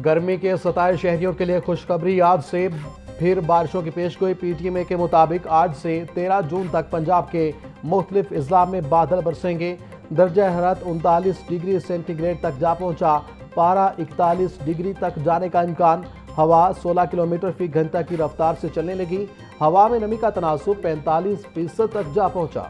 گرمی کے ستائے شہریوں کے لیے خوشخبری، آج سے پھر بارشوں کی پیشگوئی۔ پی ٹی ایم اے کے مطابق آج سے 13 جون تک پنجاب کے مختلف اضلاع میں بادل برسیں گے۔ درجہ حرارت 39 ڈگری سینٹی گریڈ تک جا پہنچا، پارہ 41 ڈگری تک جانے کا امکان۔ ہوا 16 کلومیٹر فی گھنٹہ کی رفتار سے چلنے لگی۔ ہوا میں نمی کا تناسب 45% تک جا پہنچا۔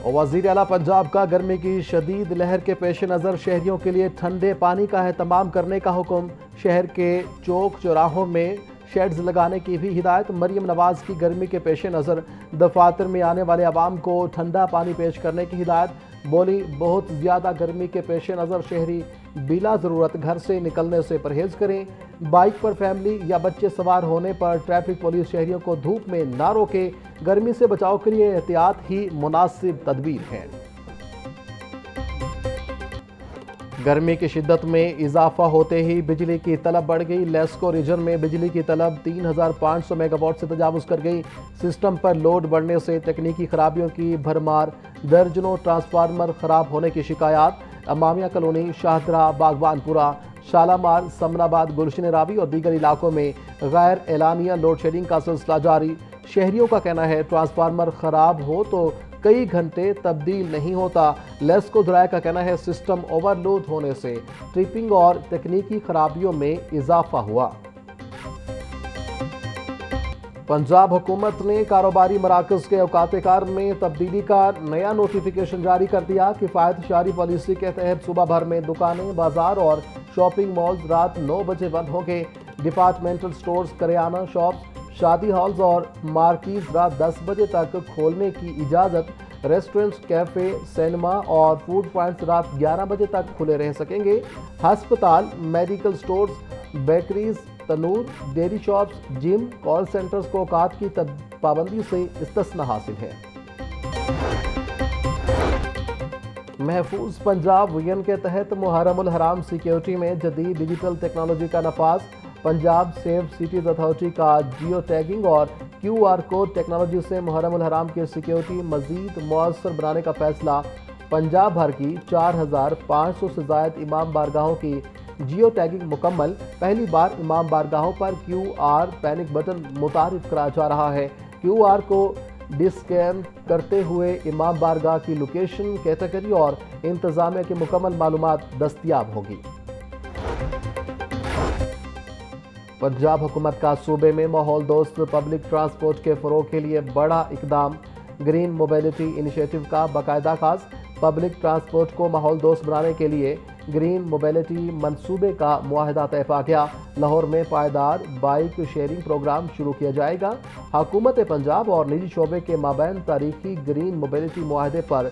وزیر اعلیٰ پنجاب کا گرمی کی شدید لہر کے پیش نظر شہریوں کے لیے ٹھنڈے پانی کا اہتمام کرنے کا حکم۔ شہر کے چوک چوراہوں میں شیڈز لگانے کی بھی ہدایت۔ مریم نواز کی گرمی کے پیش نظر دفاتر میں آنے والے عوام کو ٹھنڈا پانی پیش کرنے کی ہدایت۔ بولی، بہت زیادہ گرمی کے پیش نظر شہری بلا ضرورت گھر سے نکلنے سے پرہیز کریں۔ بائیک پر فیملی یا بچے سوار ہونے پر ٹریفک پولیس شہریوں کو دھوپ میں نہ روکے۔ گرمی سے بچاؤ کے لیے احتیاط ہی مناسب تدبیر ہے۔ گرمی کی شدت میں اضافہ ہوتے ہی بجلی کی طلب بڑھ گئی۔ لیسکو ریجن میں بجلی کی طلب 3500 میگا واٹ سے تجاوز کر گئی۔ سسٹم پر لوڈ بڑھنے سے تکنیکی خرابیوں کی بھرمار، درجنوں ٹرانسفارمر خراب ہونے کی شکایات۔ امامیہ کالونی، شاہدرہ، باغبان پورہ، شالامار، سمن آباد، گلشن راوی اور دیگر علاقوں میں غیر اعلانیہ لوڈ شیڈنگ کا سلسلہ جاری۔ شہریوں کا کہنا ہے ٹرانسفارمر خراب ہو تو کئی گھنٹے تبدیل نہیں ہوتا۔ لیسکو ذرائع کا کہنا ہے سسٹم اوور لوڈ ہونے سے ٹرپنگ اور تکنیکی خرابیوں میں اضافہ ہوا۔ پنجاب حکومت نے کاروباری مراکز کے اوقات کار میں تبدیلی کا نیا نوٹیفیکیشن جاری کر دیا۔ کفایت شعاری پالیسی کے تحت صوبہ بھر میں دکانیں، بازار اور شاپنگ مالز رات 9 بجے بند ہوں گے۔ ڈپارٹمنٹل سٹورز، کریانہ شاپس، شادی ہالز اور مارکیز رات 10 بجے تک کھولنے کی اجازت۔ ریسٹورنٹس، کیفے، سینما اور فوڈ پوائنٹس رات 11 بجے تک کھلے رہ سکیں گے۔ ہسپتال، میڈیکل سٹورز، بیکریز، تنور، ڈیری شاپس، جم، کال سینٹرز کو اوقات کی پابندی سے استثناء حاصل ہے۔ محفوظ پنجاب وژن کے تحت محرم الحرام سیکیورٹی میں جدید ڈیجیٹل ٹیکنالوجی کا نفاذ۔ پنجاب سیف سٹیز اتھارٹی کا جیو ٹیگنگ اور کیو آر کوڈ ٹیکنالوجی سے محرم الحرام کی سیکیورٹی مزید مؤثر بنانے کا فیصلہ۔ پنجاب بھر کی 4500 سے زائد امام بارگاہوں کی جیو ٹیگنگ مکمل۔ پہلی بار امام بارگاہوں پر کیو آر پینک بٹن متعارف کرایا جا رہا ہے۔ کیو آر کو ڈسکین کرتے ہوئے امام بارگاہ کی لوکیشن، کیٹیگری اور انتظامیہ کی مکمل معلومات دستیاب ہوگی۔ پنجاب حکومت کا صوبے میں ماحول دوست پبلک ٹرانسپورٹ کے فروغ کے لیے بڑا اقدام۔ گرین موبیلٹی انیشیٹو کا باقاعدہ آغاز۔ پبلک ٹرانسپورٹ کو ماحول دوست بنانے کے لیے گرین موبیلٹی منصوبے کا معاہدہ طے پا گیا۔ لاہور میں پائیدار بائیک شیئرنگ پروگرام شروع کیا جائے گا۔ حکومت پنجاب اور نجی شعبے کے مابین تاریخی گرین موبیلٹی معاہدے پر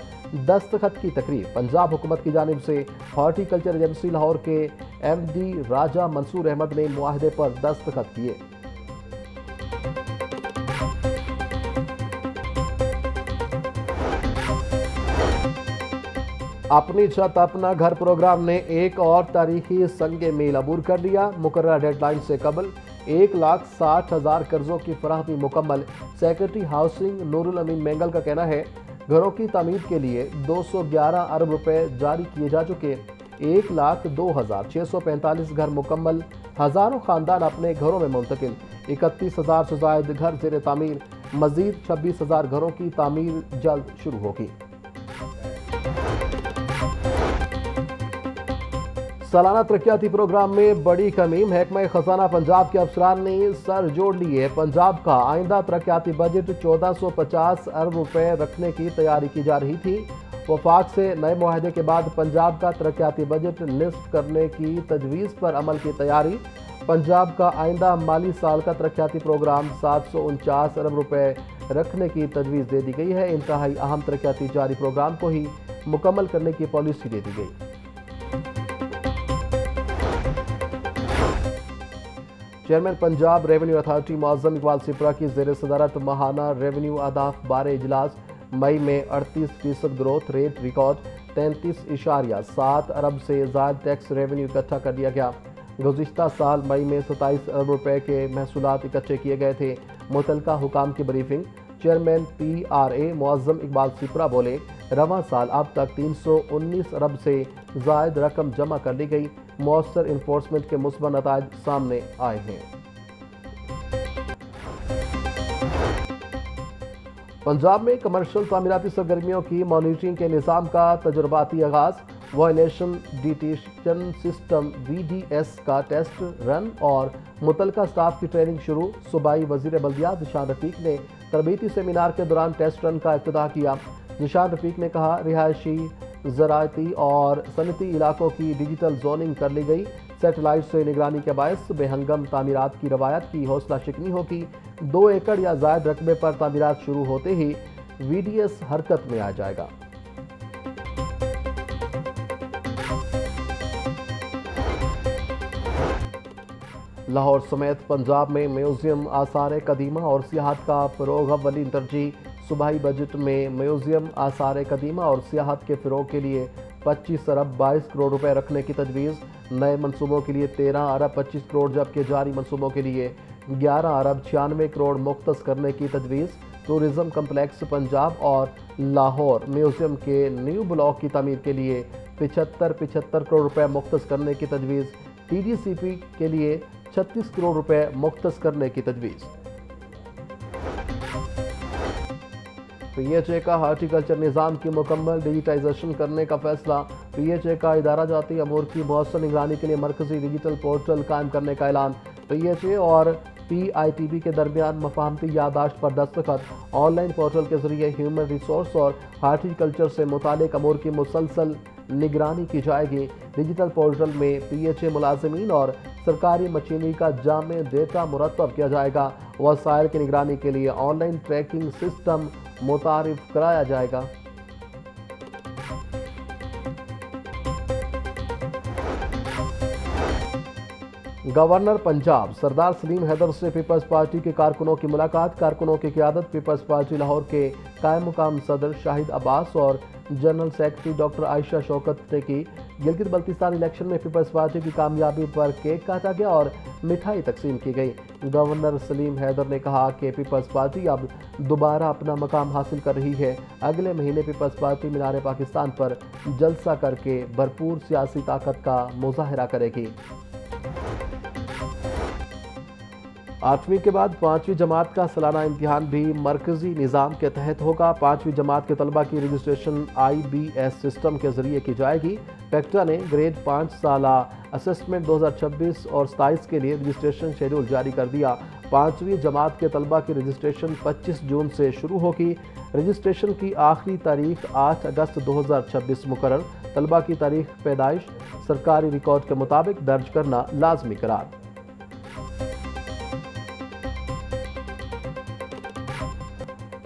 دستخط کی تقریب۔ پنجاب حکومت کی جانب سے ہارٹی کلچر ایجنسی لاہور کے ایم ڈی راجہ منصور احمد نے معاہدے پر دستخط کیے۔ اپنی چھت اپنا گھر پروگرام نے ایک اور تاریخی سنگ میل عبور کر لیا۔ مقررہ ڈیڈ لائن سے قبل 1,60,000 قرضوں کی فراہمی مکمل۔ سیکرٹری ہاؤسنگ نور الامین مینگل کا کہنا ہے گھروں کی تعمیر کے لیے 211 ارب روپے جاری کیے جا چکے۔ 1,02,645 گھر مکمل، ہزاروں خاندان اپنے گھروں میں منتقل۔ 31,000 سے زائد گھر زیر تعمیر۔ مزید 26,000 گھروں کی تعمیر جلد شروع ہوگی۔ سالانہ ترقیاتی پروگرام میں بڑی کمی۔ محکمہ خزانہ پنجاب کے افسران نے سر جوڑ لیے۔ پنجاب کا آئندہ ترقیاتی بجٹ 1450 ارب روپے رکھنے کی تیاری کی جا رہی تھی۔ وفاق سے نئے معاہدے کے بعد پنجاب کا ترقیاتی بجٹ نصف کرنے کی تجویز پر عمل کی تیاری۔ پنجاب کا آئندہ مالی سال کا ترقیاتی پروگرام 749 ارب روپے رکھنے کی تجویز دے دی گئی ہے۔ انتہائی اہم ترقیاتی جاری پروگرام کو ہی مکمل کرنے کی پالیسی دے دی گئی۔ چیئرمین پنجاب ریونیو اتھارٹی معظم اقبال سپرا کی زیر صدارت ماہانہ ریونیو اہداف بارے اجلاس۔ مئی میں 38% گروتھ ریٹ ریکارڈ۔ 33.7 ارب سے زائد ٹیکس ریونیو اکٹھا کر لیا گیا۔ گزشتہ سال مئی میں 27 ارب روپے کے محصولات اکٹھے کیے گئے تھے۔ متعلقہ حکام کی بریفنگ۔ چیئرمین PRA معظم اقبال سپرا بولے رواں سال اب تک 319 ارب سے زائد رقم جمع کر لی گئی۔ مؤثر انفورسمنٹ کے مثبت نتائج سامنے آئے ہیں۔ پنجاب میں کمرشل تعمیراتی سرگرمیوں کی مانیٹرنگ کے نظام کا تجرباتی آغاز۔ وائلیشن ڈیٹیکشن سسٹم VDS کا ٹیسٹ رن اور متعلقہ سٹاف کی ٹریننگ شروع۔ صوبائی وزیر بلدیات ذیشان رفیق نے تربیتی سیمینار کے دوران ٹیسٹ رن کا افتتاح کیا۔ ذیشان رفیق نے کہا، رہائشی، زراعتی اور صنعتی علاقوں کی ڈیجیٹل زوننگ کر لی گئی۔ سیٹلائٹ سے نگرانی کے باعث بے ہنگم تعمیرات کی روایت کی حوصلہ شکنی ہوگی۔ 2 ایکڑ یا زائد رقبے پر تعمیرات شروع ہوتے ہی VDS حرکت میں آ جائے گا۔ لاہور سمیت پنجاب میں میوزیم، آثار قدیمہ اور سیاحت کا فروغ اولین ترجیح۔ صوبائی بجٹ میں میوزیم، آثار قدیمہ اور سیاحت کے فروغ کے لیے 25 ارب 22 کروڑ روپے رکھنے کی تجویز۔ نئے منصوبوں کے لیے 13 ارب 25 کروڑ جبکہ جاری منصوبوں کے لیے 11 ارب 96 کروڑ مختص کرنے کی تجویز۔ ٹورزم کمپلیکس پنجاب اور لاہور میوزیم کے نیو بلاک کی تعمیر کے لیے 75 کروڑ روپے مختص کرنے کی تجویز۔ TDCP کے لیے 36 کروڑ روپے مختص کرنے کی تجویز۔ PHA کا ہارٹیکلچر نظام کی مکمل ڈیجیٹائزیشن کرنے کا فیصلہ۔ PHA کا ادارہ جاتی امور کی مؤثر نگرانی کے لیے مرکزی ڈیجیٹل پورٹل قائم کرنے کا اعلان۔ PHA اور PITB کے درمیان مفاہمتی یادداشت پر دستخط۔ آن لائن پورٹل کے ذریعے ہیومن ریسورس اور ہارٹیکلچر سے متعلق امور کی مسلسل نگرانی کی جائے گی۔ ڈیجیٹل پورٹل میں PHA ملازمین اور سرکاری مشینری کا جامع ڈیٹا مرتب کیا جائے گا۔ وسائل کی نگرانی کے لیے آن لائن ٹریکنگ سسٹم متعارف کرایا جائے گا۔ گورنر پنجاب سردار سلیم حیدر سے پیپلز پارٹی کے کارکنوں کی ملاقات۔ کارکنوں کی قیادت پیپلز پارٹی لاہور کے قائم مقام صدر شاہد عباس اور جنرل سیکرٹری ڈاکٹر عائشہ شوکت نے کی۔ گلگت بلتستان الیکشن میں پیپلز پارٹی کی کامیابی پر کیک کاٹا گیا اور مٹھائی تقسیم کی گئی۔ گورنر سلیم حیدر نے کہا کہ پیپلز پارٹی اب دوبارہ اپنا مقام حاصل کر رہی ہے۔ اگلے مہینے پیپلز پارٹی مینار پاکستان پر جلسہ کر کے بھرپور سیاسی طاقت کا مظاہرہ کرے گی۔ 8ویں کے بعد 5ویں جماعت کا سالانہ امتحان بھی مرکزی نظام کے تحت ہوگا۔ 5ویں جماعت کے طلبہ کی رجسٹریشن IBS سسٹم کے ذریعے کی جائے گی۔ پیکٹا نے گریڈ 5 سالہ اسسمنٹ 2026 اور 27 کے لیے رجسٹریشن شیڈول جاری کر دیا۔ 5ویں جماعت کے طلبہ کی رجسٹریشن 25 جون سے شروع ہوگی۔ رجسٹریشن کی آخری تاریخ 8 اگست 2026 مقرر۔ طلبہ کی تاریخ پیدائش سرکاری ریکارڈ کے مطابق درج کرنا لازمی قرار۔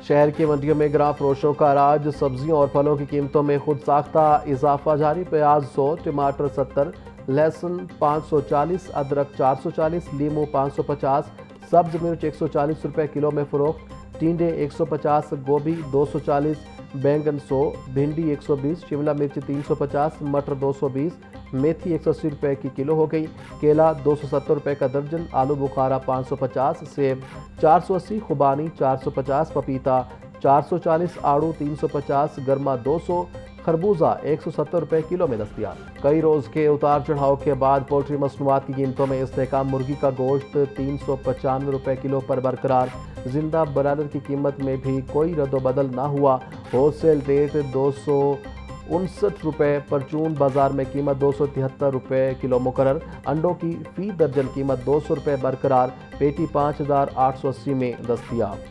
شہر کی منڈیوں میں گراں فروشوں کا راج۔ سبزیوں اور پھلوں کی قیمتوں میں خود ساختہ اضافہ جاری۔ پیاز 100، ٹماٹر 70، لہسن 540، ادرک 440، لیمو 550، سبز مرچ 140 روپے کلو میں فروخت۔ ٹینڈے 150، گوبھی 240، بینگن 100، بھنڈی 120، شملہ مرچ 350، مٹر 220، میتھی 180 روپے کی کلو ہو گئی۔ کیلا 270 روپے کا درجن، آلو بخارا 550، سیب 480، خوبانی 450، پپیتا 440، آڑو 350، گرما 200، خربوزہ 170 روپے کلو میں دستیاب۔ کئی روز کے اتار چڑھاؤ کے بعد پولٹری مصنوعات کی قیمتوں میں استحکام۔ مرغی کا گوشت 395 روپے کلو پر برقرار۔ زندہ برادر کی قیمت میں بھی کوئی رد و بدل نہ ہوا۔ ہول سیل ریٹ 259 روپے، پرچون بازار میں قیمت 273 روپے کلو مقرر۔ انڈوں کی فی درجن قیمت 200 روپے برقرار۔ پیٹی 5880 میں دستیاب۔